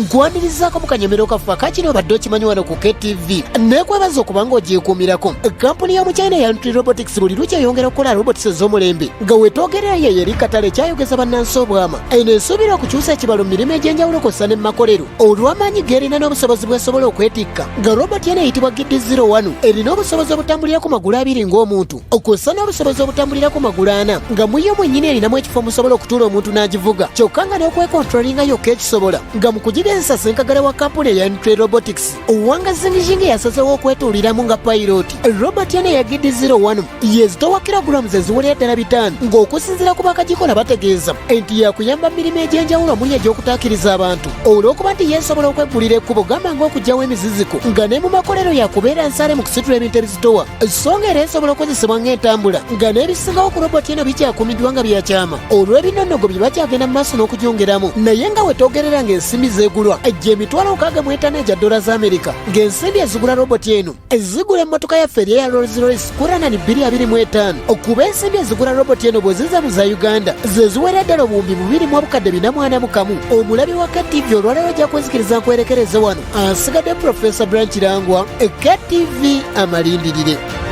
nkwanirizaako mu kanyomero kaffe akakino badde okimanyi wano ku KTV nekwebaza okubanga ogyekuumirako. Kampuni y'omuchina ya Nutri Robotics buli lukya yongera okukola robots ez'omulembe nga wetwogerera ye yeri katale kyayogeza bannansi obwama. Eno esuubira okukyusa ekibalo mu mirimu egy'enjawulo kw'ossa ne mu makolero olw'amaanyi g'erina n'obusobozi bw'esobola okwetikka nga robot eno eyitibwa GD01 erina obusobozi obutambulira ku magulu 2 ng'omuntu kw'ossa n'obusobozi obutambulira ku magulu 4 nga mu yo mwennyini erinamu ekifo musobola okutuula omuntu n'agivuga kyokka nga n'okwekontrolinga yokka ekisobola nga mu kugigezesa senkagala wa kampuni ya Nutri Robotics Wanga Zingishingi yasazeewo okwetuuliramu nga pilot. Robot eno ya GD01 yezitowa kilograms eziwolera ddala bitaano ng'okusinziira ku bakagikola bategeeza nti yakuyamba mirimu egy'enjawulo omuli egy'okutaakiriza abantu olw'okuba nti yeesobola okweggulira ekkubo gamba ng'okugyawo emiziziko nga ne mu makolero yakubeera nsaale mu kusitula ebintu ebizitowa so nga era esobola okukozesebwa ng'entambula nga n'ebisingawo ku robot eno bikyakuumiddwa nga byakyama olw'ebinonnogo bye bakyagenda mu maaso n'okugyongeramu naye nga wetwogerera ng'ensimbi zeegulwa gy'emitwalo 65 egya dola za Amerika ng'ensimbi ezigula robot eno ezigula emmotoka yaffe eya Rolls-Royce Kurana 225 okuba ensimbi ezigula robot eno bw'ezizza mu za Uganda zeziwera ddala obuwumbi 241. Omulabi wa KTV olwaleero ajja kwezikiriza nkwerekereze wano asigadde Professor Branch Rangwa KTV amalindirire.